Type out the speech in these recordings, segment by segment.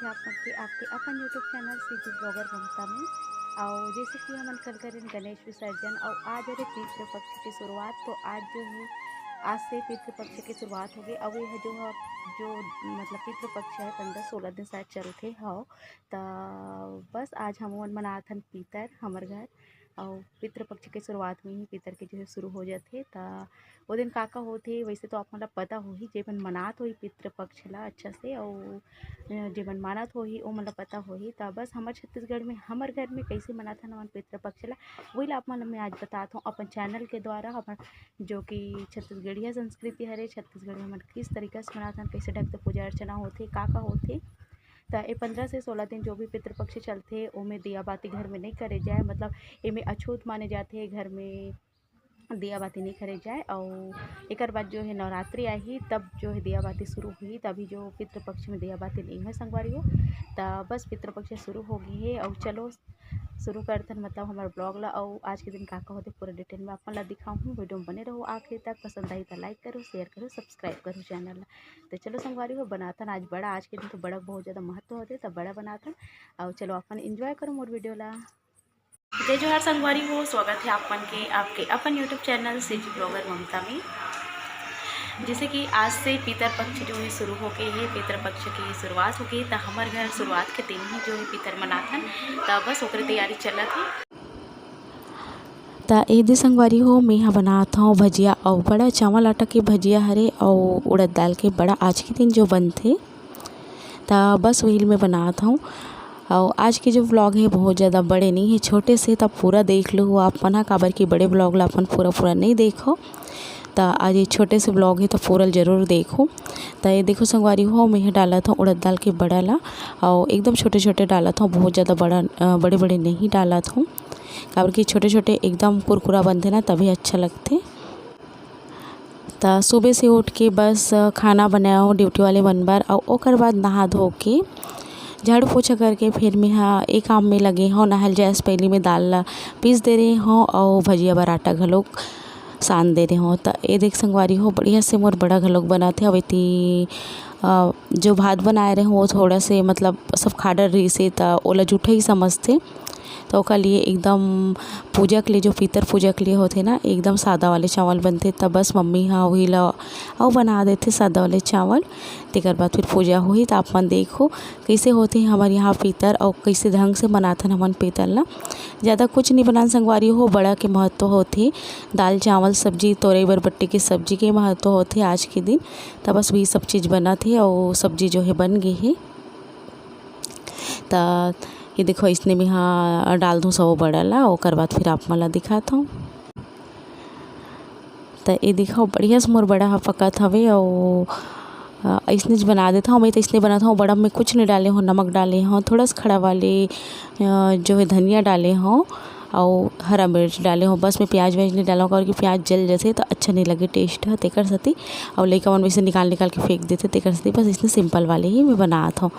आपके अपन YouTube channel CG blogger ममता में। और जैसे कि हमन कल करें गणेश विसर्जन और आज अरे पितृपक्ष की शुरुआत, तो आज जो है आज से पितृपक्ष की शुरुआत हो गई। अब यह जो मतलब पितृपक्ष है 15-16 दिन शायद चलते हो। तो बस आज हम मनाथन पीतर हमर घर और पितृपक्ष के शुरुआत में ही पितर के जो है शुरू हो जाते। तो वो दिन का होते वैसे तो आप मतलब पता हो ही जेबन मनात हो ही पितृपक्ष ला अच्छा से, और जेबन मानत हो ही वो मतलब पता हो ही। तो बस हमारे छत्तीसगढ़ में हमारे घर में कैसे मनाता हमारे पितृपक्ष ला वही ला आप मैं आज बताता हूँ अपन चैनल के द्वारा। हमारे जो कि छत्तीसगढ़िया संस्कृति हरे, छत्तीसगढ़ में मन किस तरीका से मनाथन, कैसे ढंग से पूजा अर्चना होते का होते। तो ये 15 से 16 दिन जो भी पितृपक्ष चलते ओमें दिया बाती घर में नहीं करे जाए, मतलब इमें अछूत माने जाते घर में दिया बाती नहीं करे जाए। और एक बाद जो है नवरात्रि आई तब जो है दिया बाती शुरू हुई, तभी जो पितृपक्ष में दिया बाती नहीं है संगवारी हो। तो बस पितृपक्ष शुरू हो गई है और चलो शुरू करते हैं मतलब हमारे ब्लॉग ला। और आज के दिन का होते पूरा डिटेल में अपन ला दिखाऊँ। वीडियो में बने रहो आखिर तक, पसंद आई तो लाइक करो, शेयर करो, सब्सक्राइब करो चैनल ला। तो चलो संगवारी हो बनाथन आज बड़ा, आज के दिन तो बड़ा बहुत ज़्यादा महत्व होते, तब बड़ा बनाथन। और चलो अपन इंजॉय करो मोर वीडियो ला। जय जोहार संगवारी हो, स्वागत है आपके अपन यूट्यूब चैनल सीजी ब्लॉगर ममता में। जैसे कि आज से पितर पक्ष जो है शुरू हो गए है, पितर पक्ष की शुरुआत हो गई। तो हमारे घर शुरुआत के दिन ही जो है पितर मनाथन, तो बस ओकर तैयारी चलत है। तो ए दे संगवारी हो मैं यहाँ बनाता हूँ भजिया और बड़ा चावल आटा के भजिया हरे और उड़द दाल के बड़ा आज के दिन जो बनते। तो बस वही मैं बनाता हूँ। और आज के जो व्लॉग है बहुत ज़्यादा बड़े नहीं है, छोटे से, तब पूरा देख लो आप ना, काबर की बड़े व्लॉग ला अपन पूरा नहीं देखो। तो आज ये छोटे से व्लॉग है तो पूरा ज़रूर देखो। तो ये देखो संगवारी हो मैं डाला था उड़द दाल के बड़ा ला, और एकदम छोटे छोटे डाला था, बहुत ज़्यादा बड़े बड़े नहीं डाला था, काबर की छोटे छोटे एकदम कुरकुरा बनते ना तभी अच्छा लगते। तो सुबह से उठ के बस खाना बनाओ ड्यूटी वाले बनबार, और ओकर बाद नहा धो के झाड़ू पोछा करके फिर मैं हाँ एक काम में लगे हूँ। नहल जैस पहले में दाल ला पीस दे रही हूँ और भजिया बर आटा घलोक सान दे रही हूँ। तो ये देख संगवारी हो बढ़िया से मोर बड़ा घलोक बनाते। अब इतनी जो भात बनाए रहे वो थोड़ा से मतलब सब खाडर रही से, तो ओला जूठा ही समझते। तो ओका लिए एकदम पूजा के लिए जो पितर पूजा के लिए होते ना एकदम सादा वाले चावल बनते। तब बस मम्मी हाँ वही ला और बना देते सादा वाले चावल। तेकर बाद फिर पूजा हुई। तो आप मन देखो कैसे होते हैं हमारे यहाँ पितर और कैसे ढंग से बनाथन हमन पितर ला। ज़्यादा कुछ नहीं बनान संगवारी हो, बड़ा के महत्व होते दाल चावल सब्जी, तोरई बरबट्टी की सब्जी के महत्व होते आज के दिन। तब बस वही सब चीज़ बना थे और सब्जी जो है बन गई है। तो ये देखो इसने में हाँ डाल दूँ सब बड़ा ला, और बाद फिर आप मला दिखाता हूँ। तो ये देखो बढ़िया से मोर बड़ा हा पकत हवे और इसने बना देता हूँ। मैं तो इसने बनाता हूँ बड़ा में कुछ नहीं डाले हूँ, नमक डाले हूँ, थोड़ा सा खड़ा वाले जो है धनिया डाले हूँ और हरा मिर्च डाले हूँ। बस मैं प्याज व्याज नहीं डाला हूँ, क्योंकि प्याज जल जैसे तो अच्छा नहीं लगे टेस्ट है तेकर सती। और लइका मन वैसे निकाल के फेंक देते तेकर सती। बस इसने सिंपल वाले ही मैं बनाता हूँ।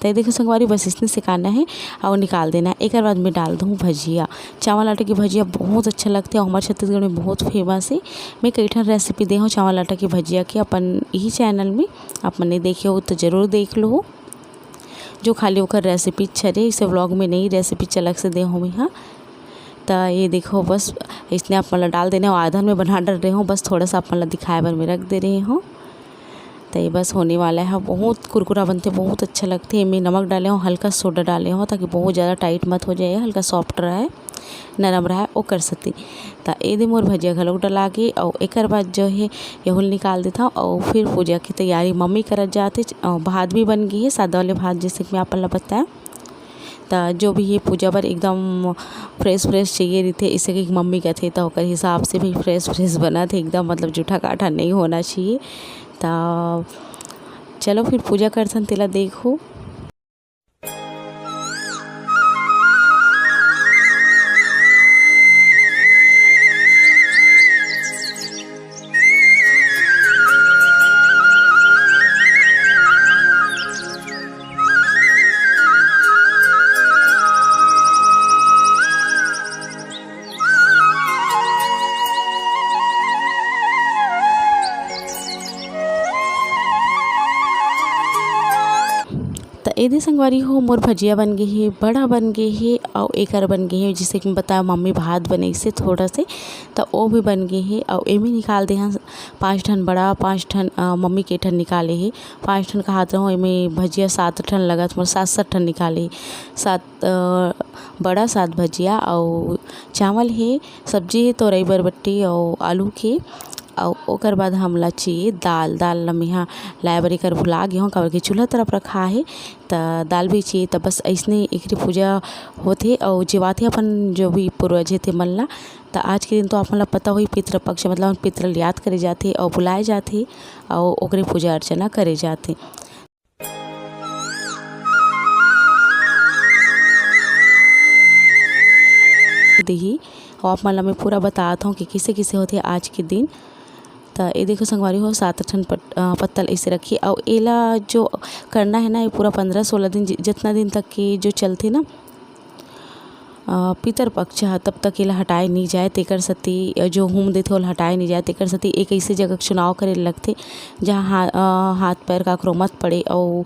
तो ये देखो संगवारी बस इसने सिखाना है और निकाल देना है। एक बाद मैं डाल दूँ भजिया, चावल आटे की भजिया बहुत अच्छा लगते हैं, हमारे छत्तीसगढ़ में बहुत फेमस है। मैं कई ठन रेसिपी दे हूँ चावल आटा की भजिया की अपन यही चैनल में, आप मैंने देखे हो तो ज़रूर देख लो। जो खाली होकर रेसिपी छरे इसे व्लॉग में नहीं रेसिपी चलक से दे हूँ मैं हाँ। तो ये देखो बस इसने आप मतलब डाल देने और आधा में बना डर रहे हो, बस थोड़ा सा आप मतलब दिखाए बार में रख दे रही हूँ। तो ये बस होने वाला है, बहुत कुरकुरा बनते बहुत अच्छा लगते हैं। मैं नमक डाले हूँ, हल्का सोडा डाले हूँ ताकि बहुत ज़्यादा टाइट मत हो जाए, हल्का सॉफ्ट रहे नरम रहा वो कर सकती। तो ये दे मोर भजिया घलोक डला के और एक बाद जो है यहुल निकाल देता हूँ। और फिर पूजा की तैयारी मम्मी करत जाते। भात भी बन गई है, सादा वाले भात जैसे कि मैं आप बताया। तो जो भी ये पूजा पर एकदम फ्रेश चाहिए रही थे, इसे कि मम्मी का थे तो ओकर हिसाब से भी फ्रेश बना थे एकदम, मतलब जूठा काठा नहीं होना चाहिए। तो चलो फिर पूजा करसन तेला देखो। एदे संगवारी हो मोर भजिया बन गे हे, बड़ा बन गे हे और एकर बन गे हे जिसे कि बताया मम्मी भात बनइसे थोड़ा से तो वो भी बन गे हे। और एमे निकाल दे हन 5 ठन बड़ा 5 ठन मम्मी के ठन निकाले हे 5 ठन कहात रहो। एमे भजिया 7 ठन लगत मोर 7 ठन निकाले 7 बड़ा 7 भजिया और चावल हे, सब्जी हे तोरई बरबट्टी और आलू के। और ओकर बाद हमला चाहिए दाल ला मेहा लाए बर एकर भुला गे हूँ काबर के चूल्हा तरफ रखा है तो दाल भी चाहिए। तो बस ऐसने एकरी पूजा होथे और जेवाथे अपन जो भी पूर्वज थे मन ला। तो आज के दिन तो अपन ला पता होई पितृपक्ष मतलब पितृ याद करे जाथे और बुलाए जाथे और ओकरे पूजा अर्चना करे जाथे। देही और आप मन ला मैं पूरा बताता हूँ कि किसे किसे होते आज के दिन। तो ये देखो संगवारी हो 7 ठन पत्तल ऐसे रखिए और एला जो करना है ना ये पूरा 15-16 दिन जितना दिन तक की जो चलते ना पितर पक्ष तब तक एला हटाए नहीं जाए तेकर सती जो होम देथे ओला हटाए नहीं जाए तेकर सती एक ऐसे जगह चुनाव करे लगथे जहाँ हाथ पैर काकरो मत पड़े और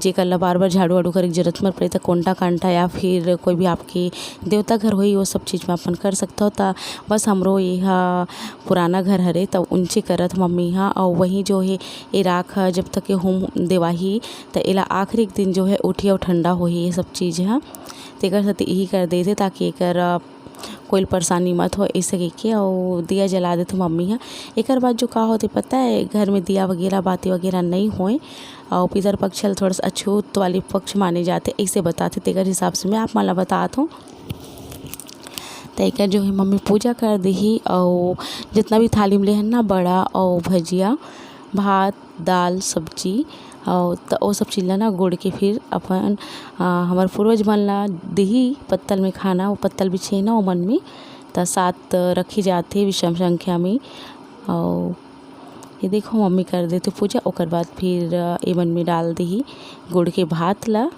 जेकर ला बार बार झाड़ू वाड़ू करे जरूरत मत पड़े तो कोंटा कांटा या फिर कोई भी आपके देवता घर होई वो सब चीज़ में अपन कर सकता हो। तो बस हमरो यह पुराना घर हरे तो उनसे करत मम्मी हाँ और वही जो है ये राख जब तक ये होम देवाही तो एला आखिरी दिन जो है उठी और ठंडा होही ये सब चीज़ हाँ तेकर साथ यही कर देते ताकि एकर कोई परेशानी मत हो ऐसे कह और दिया जला देते मम्मी हाँ। एकर बाद जो का होते पता है घर में दिया वगैरह बाती वगैरह नहीं होए और पितर पक्ष थोड़ा सा अछूत वाले पक्ष माने जाते ऐसे बताते तेकर हिसाब से मैं आप मला बताता हूँ। तो एक जो है मम्मी पूजा कर दी और जितना भी थाली में ले है ना बड़ा और भजिया भात दाल सब्जी और तो वो सब चीज़ ला ना गुड़ के फिर अपन हमार पूर्वज मन ला देही पत्तल में खाना वो पत्तल भी छे ना वो मन में तो 7 रखी जाते विषम संख्या में। और ये देखो मम्मी कर देते पूजा ओकर बाद फिर ये मन में डाल दी गुड़ के भात ला।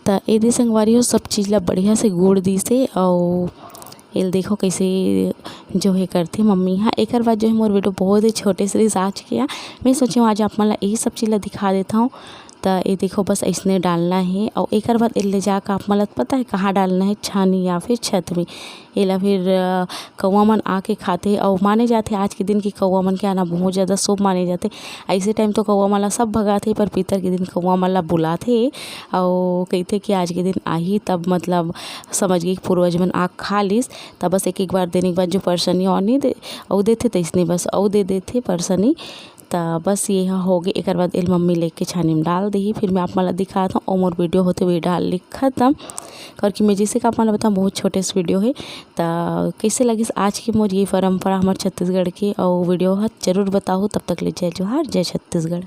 तो एदे संगवारी हो सब चीज़ ला बढ़िया से गुड़ दी से और ये देखो कैसे जो है करते मम्मी हाँ। एक बाद जो है मोर वीडियो बहुत ही छोटे से आज किया मैं सोची आज आप मन ला यही सब चीज़ ला दिखा देता हूँ। तो ये देखो बस ऐसने डालना है और एक बाद ले जाकर आप मन पता है कहाँ डालना है छानी या फिर छत में एला फिर कौवा मन आके खाते और माने जाते आज के दिन की कौवा मन के आना बहुत ज़्यादा शुभ माने जाते। ऐसे टाइम तो कौवा मन ला सब भगाते पर पितर के दिन कौवा मन ला बुलाते और कहते कि आज के दिन आही तब मतलब समझ गई पूर्वज मन आग खा लिस तब बस एक बार देने के बाद जो परसनी और नहीं दे और देते तो इसने बस और दे देते परसनी। तो बस ये हो गई एक बाद एल मम्मी लेके छानी में डाल दी फिर मैं आप मला दिखाता हूँ और मोर वीडियो होते हुए डाल लिखा था करके मैं जैसे कि आप मला बताऊँ बहुत छोटे से वीडियो है। तो कैसे लगी आज की मोर ये परंपरा हमारे छत्तीसगढ़ की और वीडियो जरूर बताओ। तब तक ले जय जोहार जय छत्तीसगढ़।